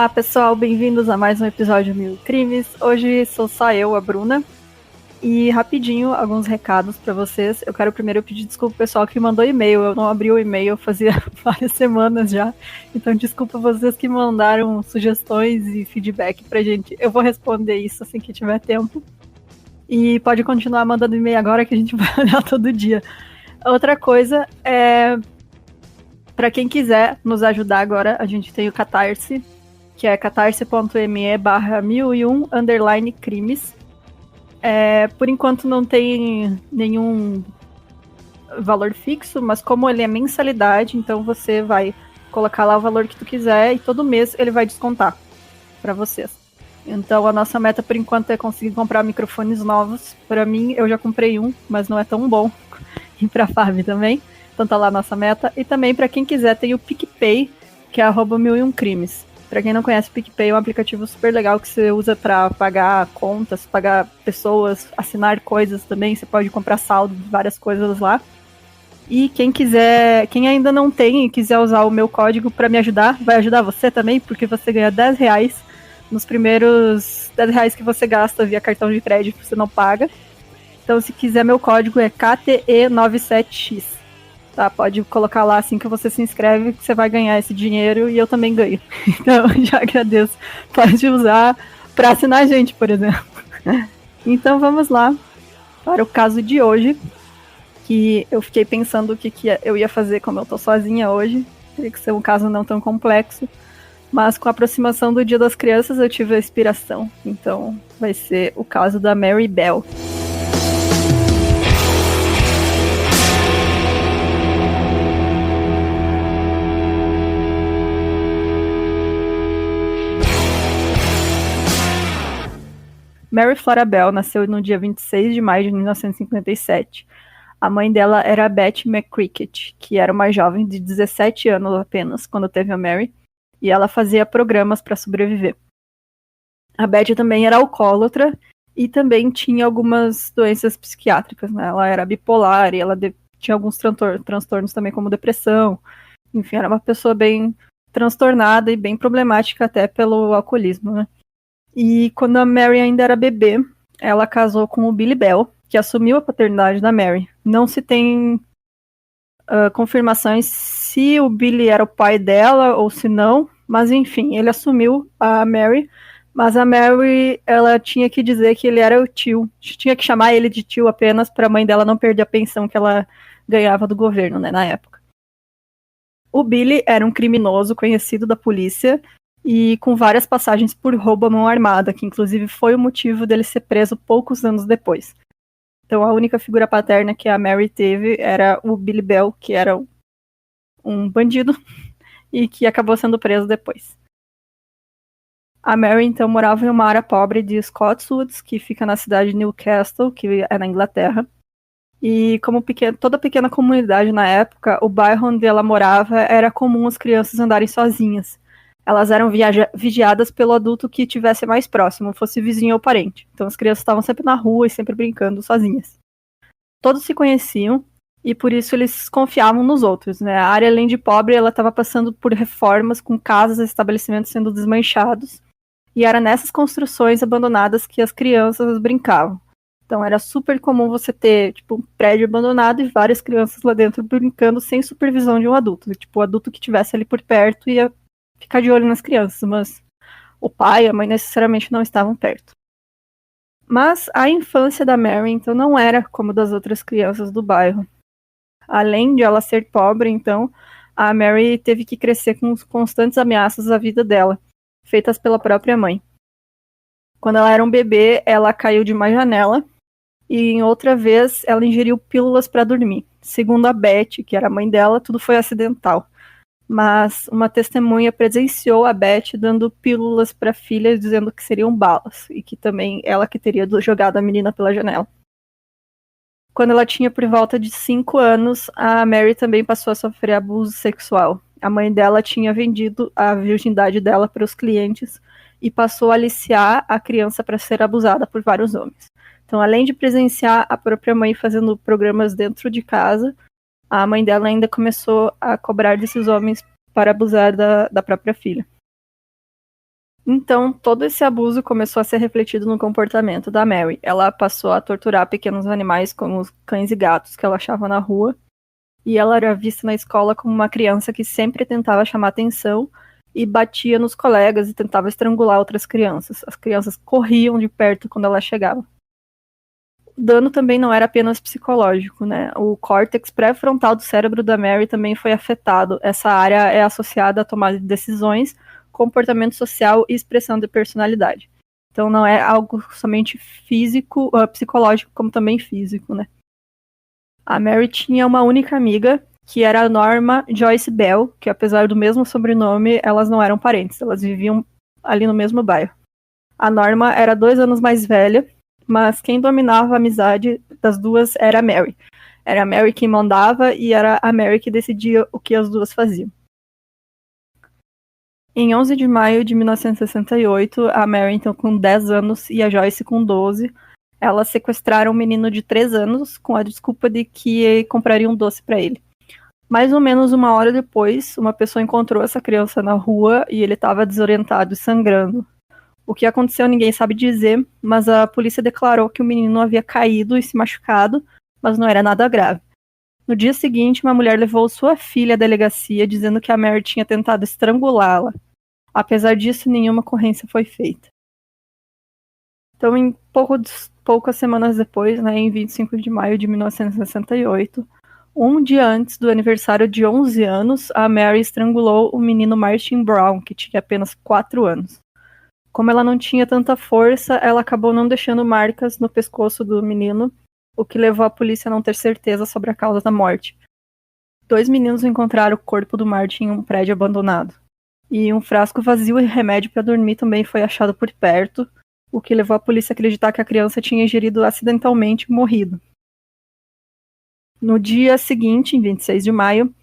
Olá pessoal, bem-vindos a mais um episódio Mil Crimes. Hoje sou só eu, a Bruna. E rapidinho, alguns recados pra vocês. Eu quero primeiro pedir desculpa pro pessoal que mandou e-mail. Eu não abri o e-mail fazia várias semanas já. Então desculpa vocês que mandaram sugestões e feedback pra gente. Eu vou responder isso assim que tiver tempo. E pode continuar mandando e-mail agora que a gente vai olhar todo dia. Outra coisa é... Pra quem quiser nos ajudar agora, a gente tem o Catarse, que é catarse.me/1001_crimes. Por enquanto não tem nenhum valor fixo, mas como ele é mensalidade, então você vai colocar lá o valor que tu quiser e todo mês ele vai descontar para vocês. Então a nossa meta por enquanto é conseguir comprar microfones novos. Para mim, eu já comprei um, mas não é tão bom. E para a Fábio também. Então tá lá a nossa meta. E também para quem quiser tem o PicPay, que é @1001crimes. Para quem não conhece, o PicPay é um aplicativo super legal que você usa para pagar contas, pagar pessoas, assinar coisas também. Você pode comprar saldo de várias coisas lá. E quem ainda não tem e quiser usar o meu código para me ajudar, vai ajudar você também, porque você ganha R$10 nos primeiros R$10 que você gasta via cartão de crédito, você não paga. Então, se quiser, meu código é KTE97X. Tá, pode colocar lá assim que você se inscreve, que você vai ganhar esse dinheiro e eu também ganho. Então, já agradeço. Pode usar para assinar a gente, por exemplo. Então, vamos lá para o caso de hoje, que eu fiquei pensando o que eu ia fazer como eu tô sozinha hoje. Teria que ser um caso não tão complexo. Mas com a aproximação do Dia das Crianças eu tive a inspiração. Então, vai ser o caso da Mary Bell. Mary Flora Bell nasceu no dia 26 de maio de 1957. A mãe dela era a Betty McCricket, que era uma jovem de 17 anos apenas quando teve a Mary, e ela fazia programas para sobreviver. A Betty também era alcoólatra e também tinha algumas doenças psiquiátricas, né? Ela era bipolar e ela tinha alguns transtornos também como depressão. Enfim, era uma pessoa bem transtornada e bem problemática até pelo alcoolismo, né? E quando a Mary ainda era bebê, ela casou com o Billy Bell, que assumiu a paternidade da Mary. Não se tem confirmações se o Billy era o pai dela ou se não, mas enfim, ele assumiu a Mary, mas a Mary, ela tinha que dizer que ele era o tio, tinha que chamar ele de tio apenas para a mãe dela não perder a pensão que ela ganhava do governo, né, na época. O Billy era um criminoso conhecido da polícia e com várias passagens por roubo à mão armada, que inclusive foi o motivo dele ser preso poucos anos depois. Então a única figura paterna que a Mary teve era o Billy Bell, que era um bandido e que acabou sendo preso depois. A Mary então morava em uma área pobre de Scotswood, que fica na cidade de Newcastle, que é na Inglaterra. E como toda pequena comunidade na época, o bairro onde ela morava era comum as crianças andarem sozinhas. Elas eram vigiadas pelo adulto que estivesse mais próximo, fosse vizinho ou parente. Então as crianças estavam sempre na rua e sempre brincando sozinhas. Todos se conheciam e por isso eles confiavam nos outros, né? A área, além de pobre, ela estava passando por reformas com casas e estabelecimentos sendo desmanchados. E era nessas construções abandonadas que as crianças brincavam. Então era super comum você ter tipo um prédio abandonado e várias crianças lá dentro brincando sem supervisão de um adulto. Tipo, o adulto que estivesse ali por perto ia ficar de olho nas crianças, mas o pai e a mãe necessariamente não estavam perto. Mas a infância da Mary, então, não era como das outras crianças do bairro. Além de ela ser pobre, então, a Mary teve que crescer com constantes ameaças à vida dela, feitas pela própria mãe. Quando ela era um bebê, ela caiu de uma janela e, em outra vez, ela ingeriu pílulas para dormir. Segundo a Betty, que era a mãe dela, tudo foi acidental. Mas uma testemunha presenciou a Betty dando pílulas para a filha, dizendo que seriam balas, e que também ela que teria jogado a menina pela janela. Quando ela tinha por volta de 5 anos, a Mary também passou a sofrer abuso sexual. A mãe dela tinha vendido a virgindade dela para os clientes e passou a aliciar a criança para ser abusada por vários homens. Então, além de presenciar a própria mãe fazendo programas dentro de casa, a mãe dela ainda começou a cobrar desses homens para abusar da própria filha. Então, todo esse abuso começou a ser refletido no comportamento da Mary. Ela passou a torturar pequenos animais, como os cães e gatos que ela achava na rua, e ela era vista na escola como uma criança que sempre tentava chamar atenção e batia nos colegas e tentava estrangular outras crianças. As crianças corriam de perto quando ela chegava. O dano também não era apenas psicológico, né? O córtex pré-frontal do cérebro da Mary também foi afetado. Essa área é associada à tomada de decisões, comportamento social e expressão de personalidade. Então não é algo somente físico, psicológico, como também físico, né? A Mary tinha uma única amiga, que era a Norma Joyce Bell, que apesar do mesmo sobrenome, elas não eram parentes, elas viviam ali no mesmo bairro. A Norma era 2 anos mais velha, mas quem dominava a amizade das duas era a Mary. Era a Mary quem mandava e era a Mary que decidia o que as duas faziam. Em 11 de maio de 1968, a Mary, então com 10 anos, e a Joyce com 12, elas sequestraram um menino de 3 anos com a desculpa de que comprariam um doce para ele. Mais ou menos 1 hora depois, uma pessoa encontrou essa criança na rua e ele estava desorientado e sangrando. O que aconteceu ninguém sabe dizer, mas a polícia declarou que o menino havia caído e se machucado, mas não era nada grave. No dia seguinte, uma mulher levou sua filha à delegacia dizendo que a Mary tinha tentado estrangulá-la. Apesar disso, nenhuma ocorrência foi feita. Então, em poucas semanas depois, né, em 25 de maio de 1968, um dia antes do aniversário de 11 anos, a Mary estrangulou o menino Martin Brown, que tinha apenas 4 anos. Como ela não tinha tanta força, ela acabou não deixando marcas no pescoço do menino, o que levou a polícia a não ter certeza sobre a causa da morte. 2 meninos encontraram o corpo do Martin em um prédio abandonado. E um frasco vazio de remédio para dormir também foi achado por perto, o que levou a polícia a acreditar que a criança tinha ingerido acidentalmente e morrido. No dia seguinte, em 26 de maio,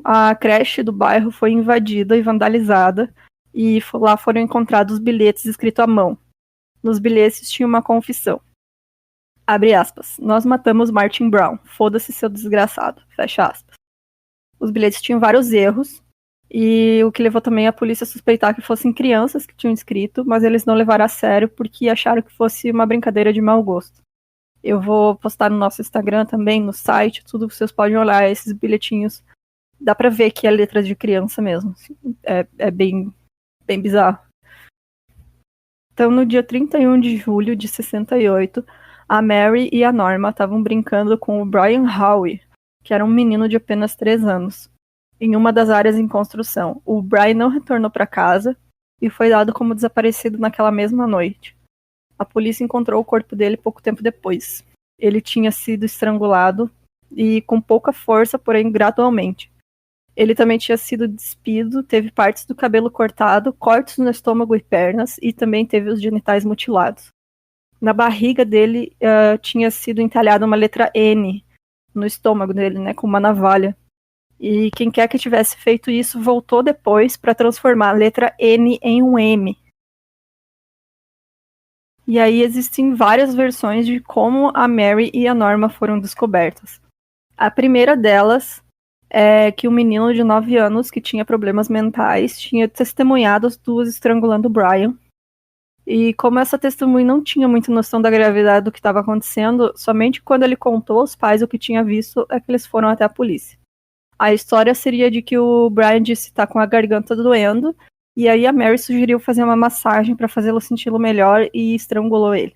a creche do bairro foi invadida e vandalizada, e lá foram encontrados bilhetes escritos à mão. Nos bilhetes tinha uma confissão. Abre aspas. Nós matamos Martin Brown. Foda-se, seu desgraçado. Fecha aspas. Os bilhetes tinham vários erros, e o que levou também a polícia a suspeitar que fossem crianças que tinham escrito, mas eles não levaram a sério porque acharam que fosse uma brincadeira de mau gosto. Eu vou postar no nosso Instagram também, no site, tudo, vocês podem olhar esses bilhetinhos. Dá pra ver que é letra de criança mesmo. É bem bizarro. Então, no dia 31 de julho de 68, a Mary e a Norma estavam brincando com o Brian Howe, que era um menino de apenas 3 anos, em uma das áreas em construção. O Brian não retornou para casa e foi dado como desaparecido naquela mesma noite. A polícia encontrou o corpo dele pouco tempo depois. Ele tinha sido estrangulado e com pouca força, porém gradualmente. Ele também tinha sido despido, teve partes do cabelo cortado, cortes no estômago e pernas, e também teve os genitais mutilados. Na barriga dele tinha sido entalhada uma letra N no estômago dele, né, com uma navalha. E quem quer que tivesse feito isso voltou depois para transformar a letra N em um M. E aí existem várias versões de como a Mary e a Norma foram descobertas. A primeira delas é que um menino de 9 anos que tinha problemas mentais tinha testemunhado as duas estrangulando o Brian. E como essa testemunha não tinha muita noção da gravidade do que estava acontecendo, somente quando ele contou aos pais o que tinha visto é que eles foram até a polícia. A história seria de que o Brian disse estar com a garganta doendo, e aí a Mary sugeriu fazer uma massagem para fazê-lo senti-lo melhor e estrangulou ele.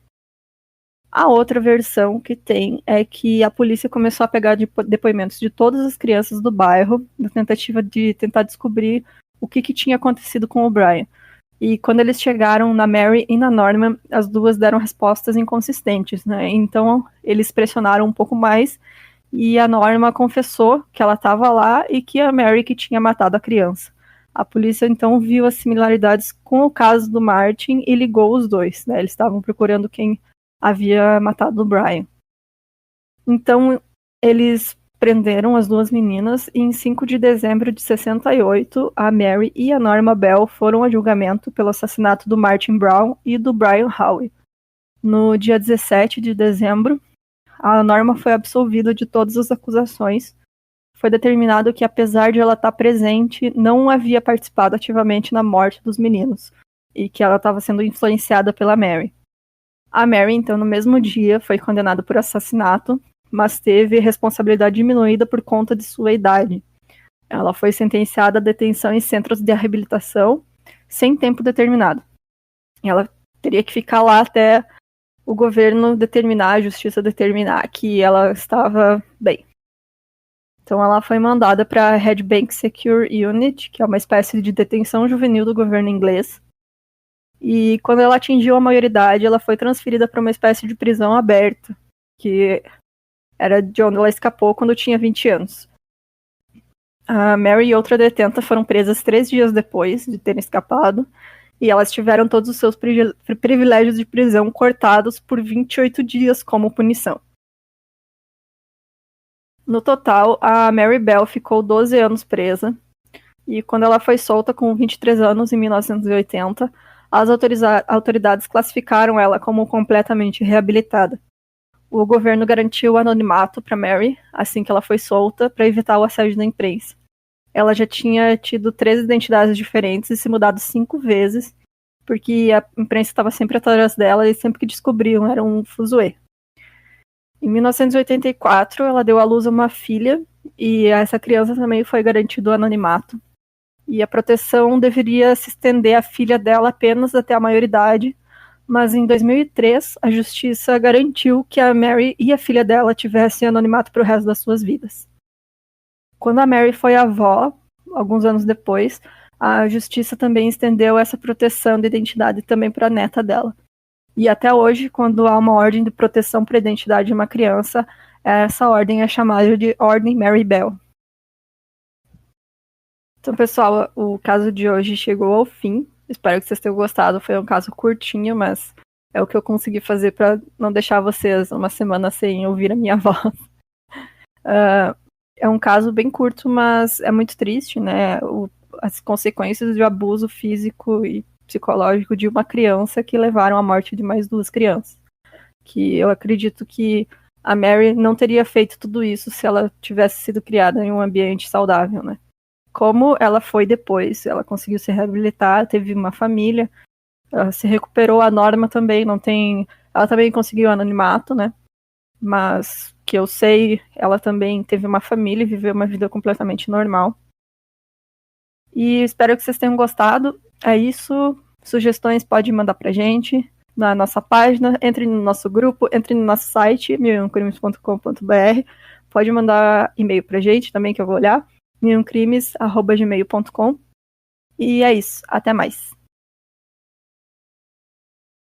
A outra versão que tem é que a polícia começou a pegar depoimentos de todas as crianças do bairro, na tentativa de tentar descobrir o que tinha acontecido com o Brian. E quando eles chegaram na Mary e na Norma, as duas deram respostas inconsistentes, né? Então eles pressionaram um pouco mais e a Norma confessou que ela estava lá e que a Mary que tinha matado a criança. A polícia então viu as similaridades com o caso do Martin e ligou os dois, né? Eles estavam procurando quem havia matado o Brian. Então, eles prenderam as duas meninas e em 5 de dezembro de 68, a Mary e a Norma Bell foram a julgamento pelo assassinato do Martin Brown e do Brian Howe. No dia 17 de dezembro, a Norma foi absolvida de todas as acusações. Foi determinado que, apesar de ela estar presente, não havia participado ativamente na morte dos meninos. e que ela estava sendo influenciada pela Mary. A Mary, então, no mesmo dia, foi condenada por assassinato, mas teve responsabilidade diminuída por conta de sua idade. Ela foi sentenciada a detenção em centros de reabilitação sem tempo determinado. Ela teria que ficar lá até o governo determinar, a justiça determinar que ela estava bem. Então ela foi mandada para a Red Bank Secure Unit, que é uma espécie de detenção juvenil do governo inglês. E quando ela atingiu a maioridade, ela foi transferida para uma espécie de prisão aberta, que era de onde ela escapou quando tinha 20 anos. A Mary e outra detenta foram presas 3 dias depois de terem escapado, e elas tiveram todos os seus privilégios de prisão cortados por 28 dias como punição. No total, a Mary Bell ficou 12 anos presa, e quando ela foi solta com 23 anos em 1980, as autoridades classificaram ela como completamente reabilitada. O governo garantiu o anonimato para Mary assim que ela foi solta, para evitar o assédio da imprensa. Ela já tinha tido 3 identidades diferentes e se mudado 5 vezes, porque a imprensa estava sempre atrás dela e sempre que descobriam era um fuzuê. Em 1984, ela deu à luz a uma filha, e a essa criança também foi garantido o anonimato. E a proteção deveria se estender à filha dela apenas até a maioridade, mas em 2003 a justiça garantiu que a Mary e a filha dela tivessem anonimato para o resto das suas vidas. Quando a Mary foi avó, alguns anos depois, a justiça também estendeu essa proteção de identidade também para a neta dela. E até hoje, quando há uma ordem de proteção para a identidade de uma criança, essa ordem é chamada de Ordem Mary Bell. Então, pessoal, o caso de hoje chegou ao fim. Espero que vocês tenham gostado. Foi um caso curtinho, mas é o que eu consegui fazer para não deixar vocês uma semana sem ouvir a minha voz. É um caso bem curto, mas é muito triste, né? As consequências do abuso físico e psicológico de uma criança que levaram à morte de mais 2 crianças. Que eu acredito que a Mary não teria feito tudo isso se ela tivesse sido criada em um ambiente saudável, né? Como ela foi depois, ela conseguiu se reabilitar, teve uma família, ela se recuperou, a Norma também não tem, ela também conseguiu anonimato, né? Mas que eu sei, ela também teve uma família e viveu uma vida completamente normal. E espero que vocês tenham gostado. É isso. Sugestões pode mandar pra gente na nossa página, entre no nosso grupo, entre no nosso site, milioncrimes.com.br. Pode mandar e-mail pra gente também, que eu vou olhar, milioncrimes@gmail.com. E é isso. Até mais.